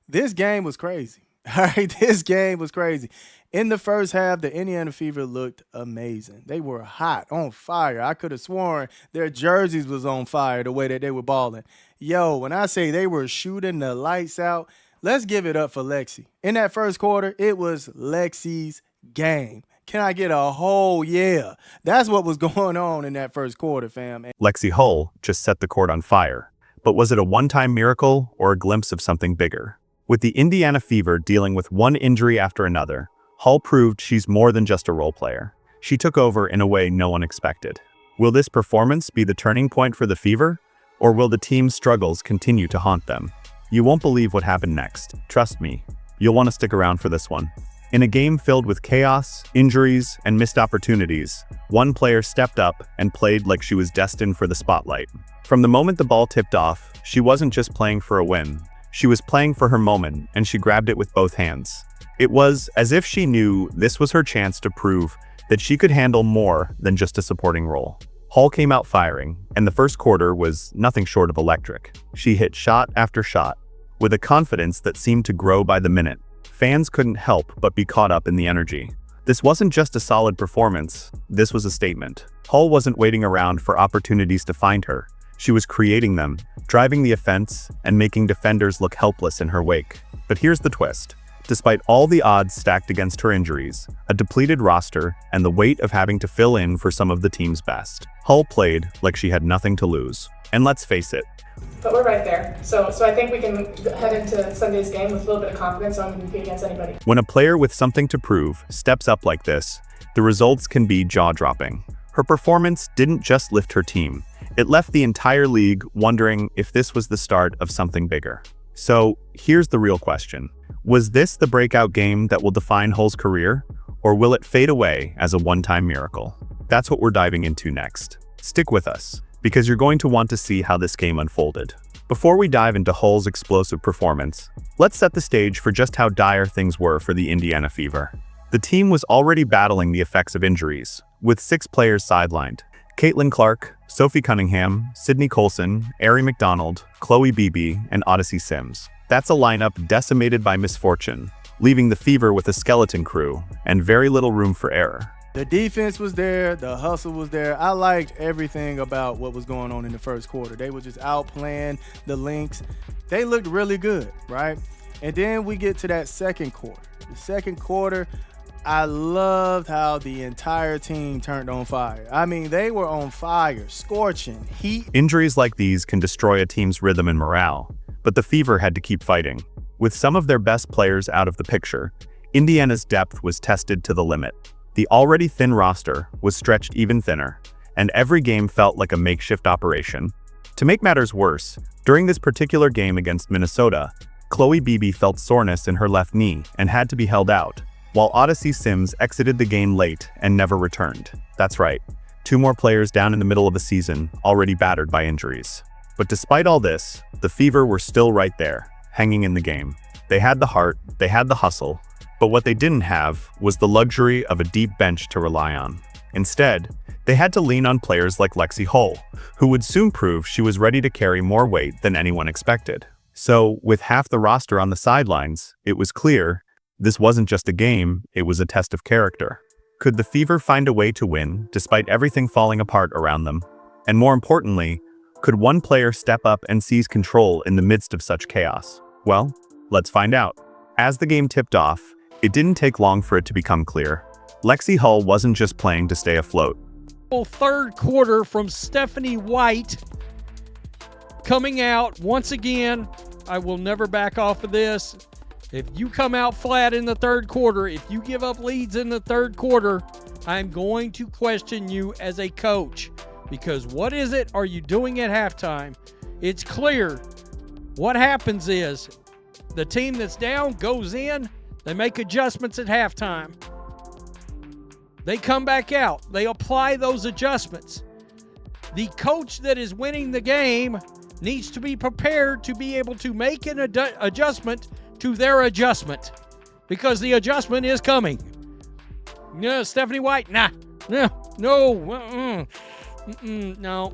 This game was crazy. All right, this game was crazy. In the first half, the Indiana Fever looked amazing. They were hot, on fire. I could have sworn their jerseys was on fire the way that they were balling. Yo, when I say they were shooting the lights out, let's give it up for Lexi. In that first quarter, it was Lexi's game. Can I get a whole yeah? That's what was going on in that first quarter, fam. Lexi Hull just set the court on fire. But was it a one-time miracle or a glimpse of something bigger? With the Indiana Fever dealing with one injury after another, Hull proved she's more than just a role player. She took over in a way no one expected. Will this performance be the turning point for the Fever? Or will the team's struggles continue to haunt them? You won't believe what happened next. Trust me, you'll want to stick around for this one. In a game filled with chaos, injuries, and missed opportunities, one player stepped up and played like she was destined for the spotlight. From the moment the ball tipped off, she wasn't just playing for a win. She was playing for her moment, and she grabbed it with both hands. It was as if she knew this was her chance to prove that she could handle more than just a supporting role. Hull came out firing, and the first quarter was nothing short of electric. She hit shot after shot, with a confidence that seemed to grow by the minute. Fans couldn't help but be caught up in the energy. This wasn't just a solid performance, this was a statement. Hull wasn't waiting around for opportunities to find her. She was creating them, driving the offense, and making defenders look helpless in her wake. But here's the twist. Despite all the odds stacked against her injuries, a depleted roster, and the weight of having to fill in for some of the team's best, Hull played like she had nothing to lose. And let's face it, but we're right there. So I think we can head into Sunday's game with a little bit of confidence on competing against anybody. when a player with something to prove steps up like this, the results can be jaw-dropping. Her performance didn't just lift her team, it left the entire league wondering if this was the start of something bigger. So here's the real question. Was this the breakout game that will define Hull's career, or will it fade away as a one-time miracle? That's what we're diving into next. Stick with us, because you're going to want to see how this game unfolded. Before we dive into Hull's explosive performance, let's set the stage for just how dire things were for the Indiana Fever. The team was already battling the effects of injuries, with 6 players sidelined. Caitlin Clark, Sophie Cunningham, Sydney Colson, Ari McDonald, Chloe Beebe, and Odyssey Sims. That's a lineup decimated by misfortune, leaving the Fever with a skeleton crew and very little room for error. The defense was there. The hustle was there. I liked everything about what was going on in the first quarter. They were just outplaying the Lynx. They looked really good, right? And then we get to that second quarter. The second quarter, I loved how the entire team turned on fire. I mean, they were on fire, scorching, heat. Injuries like these can destroy a team's rhythm and morale, but the Fever had to keep fighting. With some of their best players out of the picture, Indiana's depth was tested to the limit. The already thin roster was stretched even thinner, and every game felt like a makeshift operation. To make matters worse, during this particular game against Minnesota, Chloe Beebe felt soreness in her left knee and had to be held out, while Odyssey Sims exited the game late and never returned. That's right, 2 more players down in the middle of a season, already battered by injuries. But despite all this, the Fever were still right there, hanging in the game. They had the heart, they had the hustle, but what they didn't have was the luxury of a deep bench to rely on. Instead, they had to lean on players like Lexi Hull, who would soon prove she was ready to carry more weight than anyone expected. So, with half the roster on the sidelines, it was clear this wasn't just a game, it was a test of character. Could the Fever find a way to win, despite everything falling apart around them? And more importantly, could one player step up and seize control in the midst of such chaos? Well, let's find out. As the game tipped off, it didn't take long for it to become clear. Lexi Hull wasn't just playing to stay afloat. Third quarter from Stephanie White coming out once again. I will never back off of this. If you come out flat in the third quarter, if you give up leads in the third quarter, I'm going to question you as a coach. Because what is it are you doing at halftime? It's clear. What happens is the team that's down goes in, they make adjustments at halftime. They come back out. They apply those adjustments. The coach that is winning the game needs to be prepared to be able to make an adjustment to their adjustment, because the adjustment is coming. No, Stephanie White, no,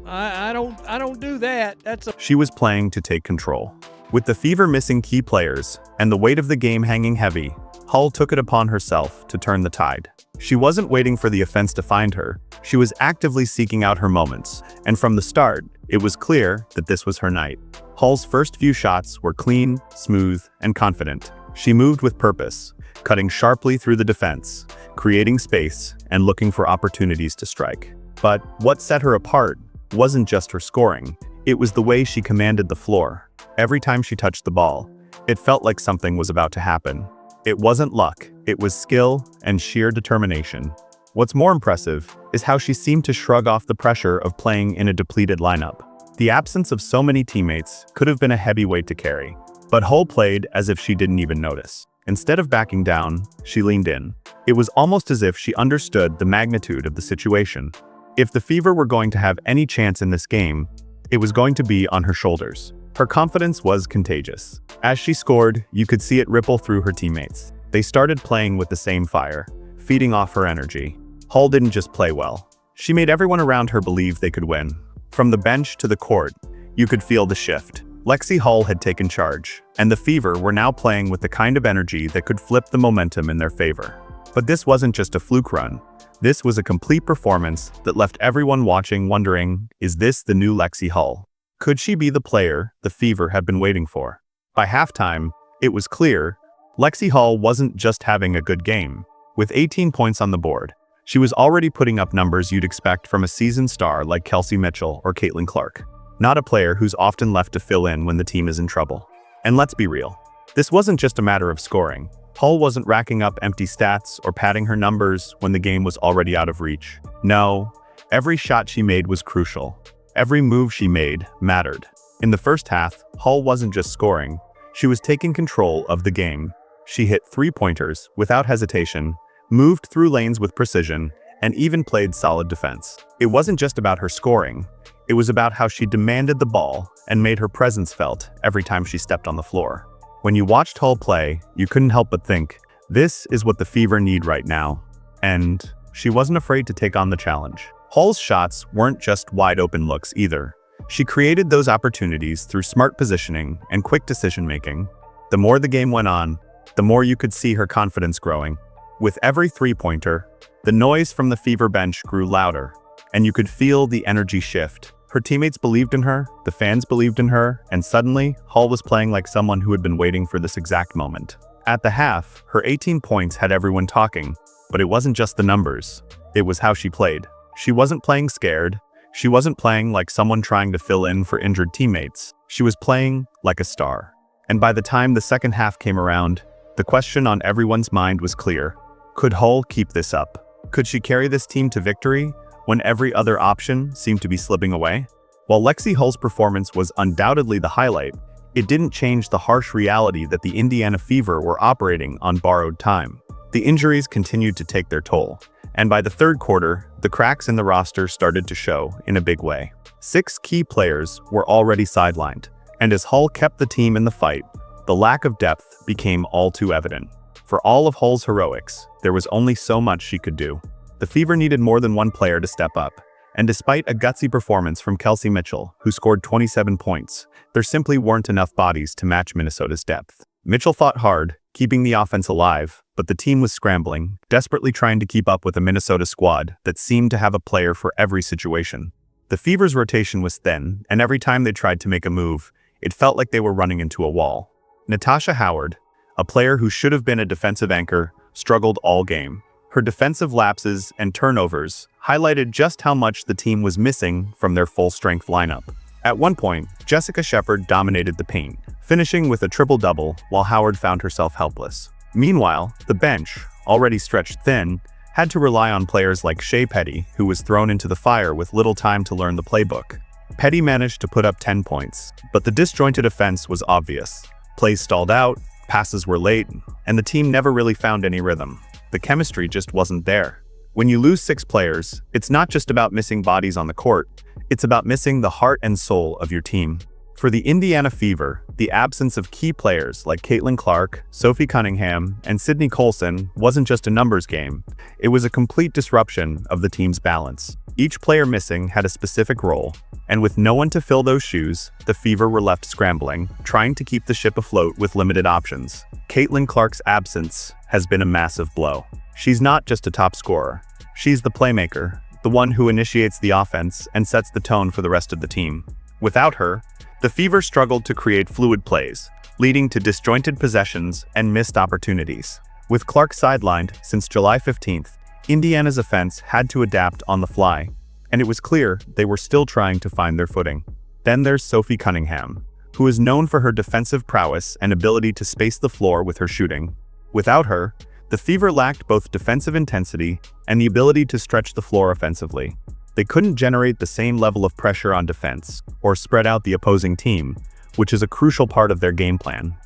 I don't do that. She was playing to take control. With the Fever missing key players and the weight of the game hanging heavy, Hull took it upon herself to turn the tide. She wasn't waiting for the offense to find her. She was actively seeking out her moments, and from the start, it was clear that this was her night. Hull's first few shots were clean, smooth, and confident. She moved with purpose, cutting sharply through the defense, creating space, and looking for opportunities to strike. But what set her apart wasn't just her scoring, it was the way she commanded the floor. Every time she touched the ball, it felt like something was about to happen. It wasn't luck, it was skill and sheer determination. What's more impressive is how she seemed to shrug off the pressure of playing in a depleted lineup. The absence of so many teammates could have been a heavy weight to carry, but Hull played as if she didn't even notice. Instead of backing down, she leaned in. It was almost as if she understood the magnitude of the situation. If the Fever were going to have any chance in this game, it was going to be on her shoulders. Her confidence was contagious. As she scored, you could see it ripple through her teammates. They started playing with the same fire, feeding off her energy. Hull didn't just play well. She made everyone around her believe they could win. From the bench to the court, you could feel the shift. Lexi Hull had taken charge, and the Fever were now playing with the kind of energy that could flip the momentum in their favor. But this wasn't just a fluke run. This was a complete performance that left everyone watching wondering, is this the new Lexi Hull? Could she be the player the Fever had been waiting for? By halftime, it was clear Lexi Hull wasn't just having a good game. With 18 points on the board, she was already putting up numbers you'd expect from a seasoned star like Kelsey Mitchell or Caitlin Clark. Not a player who's often left to fill in when the team is in trouble. And let's be real, this wasn't just a matter of scoring. Hull wasn't racking up empty stats or padding her numbers when the game was already out of reach. No, every shot she made was crucial. Every move she made mattered. In the first half, Hull wasn't just scoring, she was taking control of the game. She hit three-pointers without hesitation, moved through lanes with precision, and even played solid defense. It wasn't just about her scoring, it was about how she demanded the ball and made her presence felt every time she stepped on the floor. When you watched Hull play, you couldn't help but think, this is what the Fever need right now. And she wasn't afraid to take on the challenge. Hull's shots weren't just wide-open looks either. She created those opportunities through smart positioning and quick decision-making. The more the game went on, the more you could see her confidence growing. With every three-pointer, the noise from the Fever bench grew louder, and you could feel the energy shift. Her teammates believed in her, the fans believed in her, and suddenly, Hull was playing like someone who had been waiting for this exact moment. At the half, her 18 points had everyone talking, but it wasn't just the numbers. It was how she played. She wasn't playing scared. She wasn't playing like someone trying to fill in for injured teammates. She was playing like a star. And by the time the second half came around, the question on everyone's mind was clear. Could Hull keep this up? Could she carry this team to victory when every other option seemed to be slipping away? While Lexi Hull's performance was undoubtedly the highlight, it didn't change the harsh reality that the Indiana Fever were operating on borrowed time. The injuries continued to take their toll, and by the third quarter, the cracks in the roster started to show in a big way. 6 key players were already sidelined, and as Hull kept the team in the fight, the lack of depth became all too evident. For all of Hull's heroics, there was only so much she could do. The Fever needed more than one player to step up, and despite a gutsy performance from Kelsey Mitchell, who scored 27 points, there simply weren't enough bodies to match Minnesota's depth. Mitchell fought hard, keeping the offense alive, but the team was scrambling, desperately trying to keep up with a Minnesota squad that seemed to have a player for every situation. The Fever's rotation was thin, and every time they tried to make a move, it felt like they were running into a wall. Natasha Howard, a player who should have been a defensive anchor, struggled all game. Her defensive lapses and turnovers highlighted just how much the team was missing from their full-strength lineup. At one point, Jessica Shepard dominated the paint, finishing with a triple-double while Howard found herself helpless. Meanwhile, the bench, already stretched thin, had to rely on players like Shea Petty, who was thrown into the fire with little time to learn the playbook. Petty managed to put up 10 points, but the disjointed offense was obvious. Plays stalled out, passes were late, and the team never really found any rhythm. The chemistry just wasn't there. When you lose 6 players, it's not just about missing bodies on the court, it's about missing the heart and soul of your team. For the Indiana Fever, the absence of key players like Caitlin Clark, Sophie Cunningham, and Sydney Colson wasn't just a numbers game. It was a complete disruption of the team's balance. Each player missing had a specific role, and with no one to fill those shoes, the Fever were left scrambling, trying to keep the ship afloat with limited options. Caitlin Clark's absence has been a massive blow. She's not just a top scorer. She's the playmaker, the one who initiates the offense and sets the tone for the rest of the team. Without her, the Fever struggled to create fluid plays, leading to disjointed possessions and missed opportunities. With Clark sidelined since July 15th, Indiana's offense had to adapt on the fly, and it was clear they were still trying to find their footing. Then there's Sophie Cunningham, who is known for her defensive prowess and ability to space the floor with her shooting. Without her, the Fever lacked both defensive intensity and the ability to stretch the floor offensively. They couldn't generate the same level of pressure on defense or spread out the opposing team, which is a crucial part of their game plan.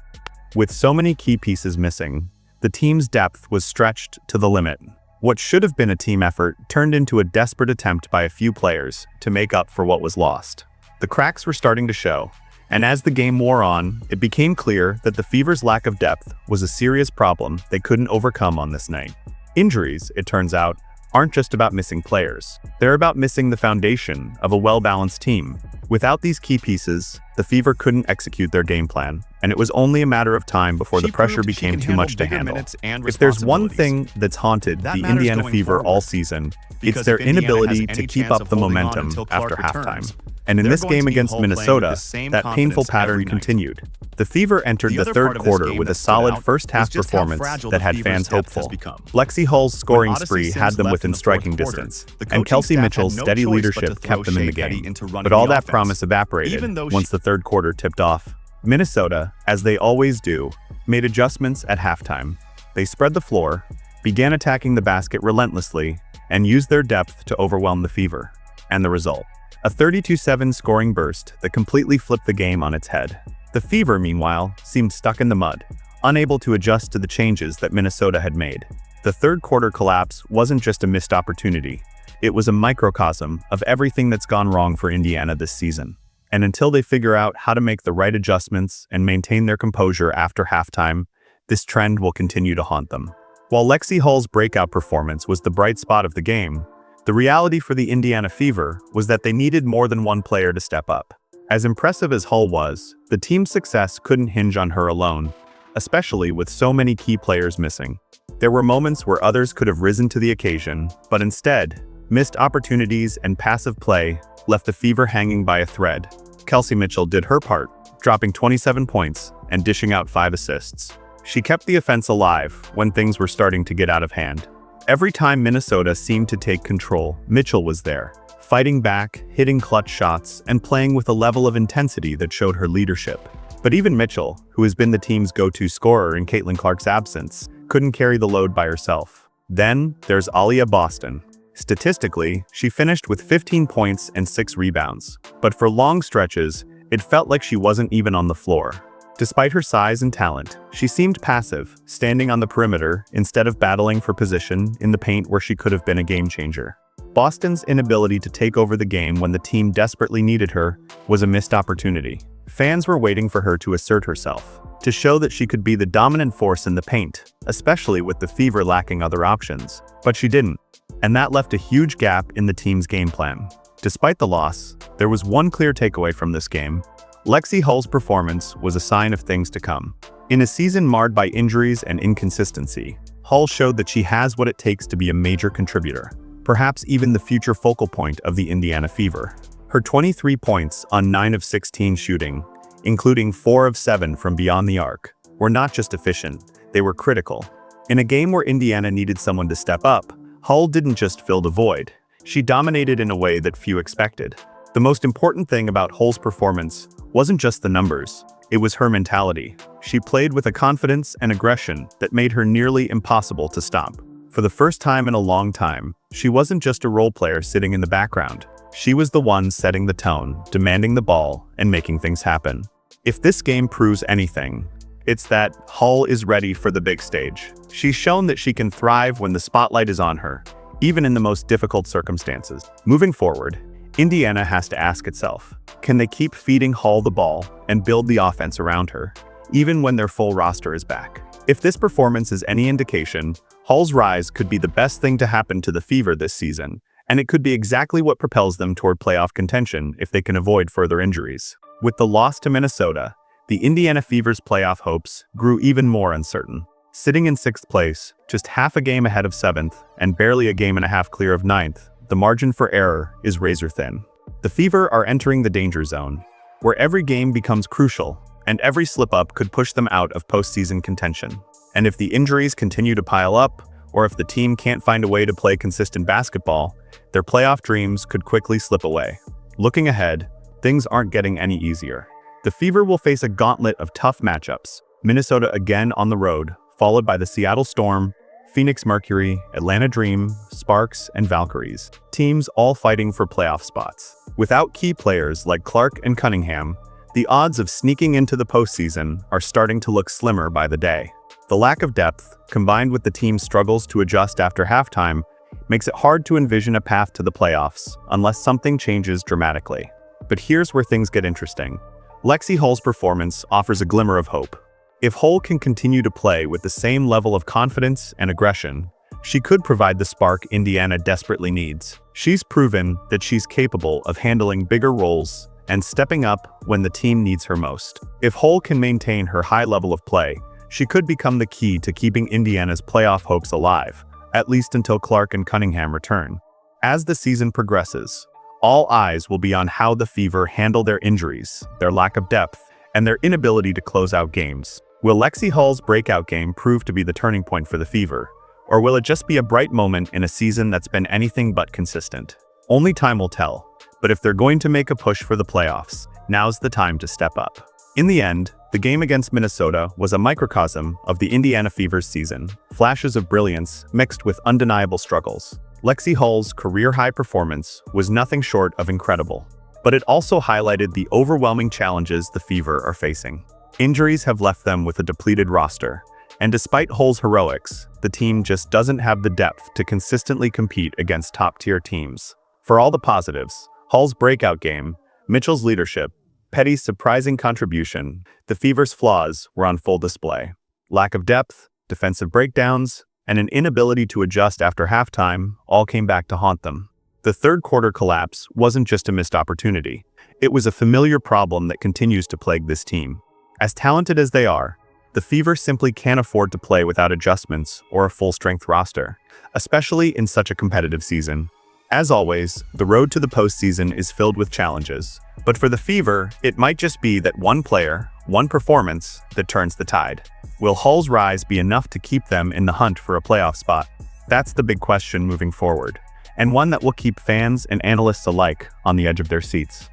With so many key pieces missing, the team's depth was stretched to the limit. What should have been a team effort turned into a desperate attempt by a few players to make up for what was lost. The cracks were starting to show, and as the game wore on, it became clear that the Fever's lack of depth was a serious problem they couldn't overcome on this night. Injuries, it turns out, aren't just about missing players. They're about missing the foundation of a well-balanced team. Without these key pieces, the Fever couldn't execute their game plan, and it was only a matter of time before the pressure became too much to handle. If there's one thing that's haunted the Indiana Fever all season, it's their inability to keep up the momentum after halftime. And in this game against Minnesota, that painful pattern continued. The Fever entered the third quarter with a solid first-half performance that had fans hopeful. Lexi Hull's scoring spree had them within striking distance, and Kelsey Mitchell's steady leadership kept them in the game. But all that promise evaporated once the third quarter tipped off. Minnesota, as they always do, made adjustments at halftime. They spread the floor, began attacking the basket relentlessly, and used their depth to overwhelm the Fever. And the result? A 32-7 scoring burst that completely flipped the game on its head. The Fever, meanwhile, seemed stuck in the mud, unable to adjust to the changes that Minnesota had made. The third quarter collapse wasn't just a missed opportunity. It was a microcosm of everything that's gone wrong for Indiana this season. And until they figure out how to make the right adjustments and maintain their composure after halftime, this trend will continue to haunt them. While Lexi Hull's breakout performance was the bright spot of the game, the reality for the Indiana Fever was that they needed more than one player to step up. As impressive as Hull was, the team's success couldn't hinge on her alone, especially with so many key players missing. There were moments where others could have risen to the occasion, but instead, missed opportunities and passive play left the Fever hanging by a thread. Kelsey Mitchell did her part, dropping 27 points and dishing out 5 assists. She kept the offense alive when things were starting to get out of hand. Every time Minnesota seemed to take control, Mitchell was there, fighting back, hitting clutch shots, and playing with a level of intensity that showed her leadership. But even Mitchell, who has been the team's go-to scorer in Caitlin Clark's absence, couldn't carry the load by herself. Then there's Aaliyah Boston. Statistically, she finished with 15 points and 6 rebounds, but for long stretches, it felt like she wasn't even on the floor. Despite her size and talent, she seemed passive, standing on the perimeter instead of battling for position in the paint where she could have been a game changer. Boston's inability to take over the game when the team desperately needed her was a missed opportunity. Fans were waiting for her to assert herself, to show that she could be the dominant force in the paint, especially with the Fever lacking other options. But she didn't, and that left a huge gap in the team's game plan. Despite the loss, there was one clear takeaway from this game. Lexi Hull's performance was a sign of things to come. In a season marred by injuries and inconsistency, Hull showed that she has what it takes to be a major contributor, perhaps even the future focal point of the Indiana Fever. Her 23 points on 9 of 16 shooting, including 4 of 7 from beyond the arc, were not just efficient, they were critical. In a game where Indiana needed someone to step up, Hull didn't just fill the void. She dominated in a way that few expected. The most important thing about Hull's performance wasn't just the numbers, it was her mentality. She played with a confidence and aggression that made her nearly impossible to stop. For the first time in a long time, she wasn't just a role player sitting in the background. She was the one setting the tone, demanding the ball, and making things happen. If this game proves anything, it's that Hull is ready for the big stage. She's shown that she can thrive when the spotlight is on her, even in the most difficult circumstances. Moving forward, Indiana has to ask itself, can they keep feeding Hull the ball and build the offense around her, even when their full roster is back? If this performance is any indication, Hull's rise could be the best thing to happen to the Fever this season, and it could be exactly what propels them toward playoff contention if they can avoid further injuries. With the loss to Minnesota, the Indiana Fever's playoff hopes grew even more uncertain. Sitting in 6th place, just half a game ahead of 7th, and barely a game and a half clear of 9th, the margin for error is razor thin. The Fever are entering the danger zone, where every game becomes crucial, and every slip-up could push them out of postseason contention. And if the injuries continue to pile up, or if the team can't find a way to play consistent basketball, their playoff dreams could quickly slip away. Looking ahead, things aren't getting any easier. The Fever will face a gauntlet of tough matchups. Minnesota again on the road, followed by the Seattle Storm, Phoenix Mercury, Atlanta Dream, Sparks, and Valkyries. Teams all fighting for playoff spots. Without key players like Clark and Cunningham, the odds of sneaking into the postseason are starting to look slimmer by the day. The lack of depth, combined with the team's struggles to adjust after halftime, makes it hard to envision a path to the playoffs unless something changes dramatically. But here's where things get interesting. Lexi Hull's performance offers a glimmer of hope. If Hull can continue to play with the same level of confidence and aggression, she could provide the spark Indiana desperately needs. She's proven that she's capable of handling bigger roles and stepping up when the team needs her most. If Hull can maintain her high level of play, she could become the key to keeping Indiana's playoff hopes alive, at least until Clark and Cunningham return. As the season progresses, all eyes will be on how the Fever handle their injuries, their lack of depth, and their inability to close out games. Will Lexi Hull's breakout game prove to be the turning point for the Fever, or will it just be a bright moment in a season that's been anything but consistent? Only time will tell, but if they're going to make a push for the playoffs, now's the time to step up. In the end, the game against Minnesota was a microcosm of the Indiana Fever's season, flashes of brilliance mixed with undeniable struggles. Lexi Hull's career-high performance was nothing short of incredible, but it also highlighted the overwhelming challenges the Fever are facing. Injuries have left them with a depleted roster, and despite Hull's heroics, the team just doesn't have the depth to consistently compete against top-tier teams. For all the positives, Hull's breakout game, Mitchell's leadership, Petty's surprising contribution, the Fever's flaws were on full display. Lack of depth, defensive breakdowns, and an inability to adjust after halftime all came back to haunt them. The third quarter collapse wasn't just a missed opportunity. It was a familiar problem that continues to plague this team. As talented as they are, the Fever simply can't afford to play without adjustments or a full-strength roster, especially in such a competitive season. As always, the road to the postseason is filled with challenges, but for the Fever, it might just be that one player, one performance, that turns the tide. Will Hull's rise be enough to keep them in the hunt for a playoff spot? That's the big question moving forward, and one that will keep fans and analysts alike on the edge of their seats.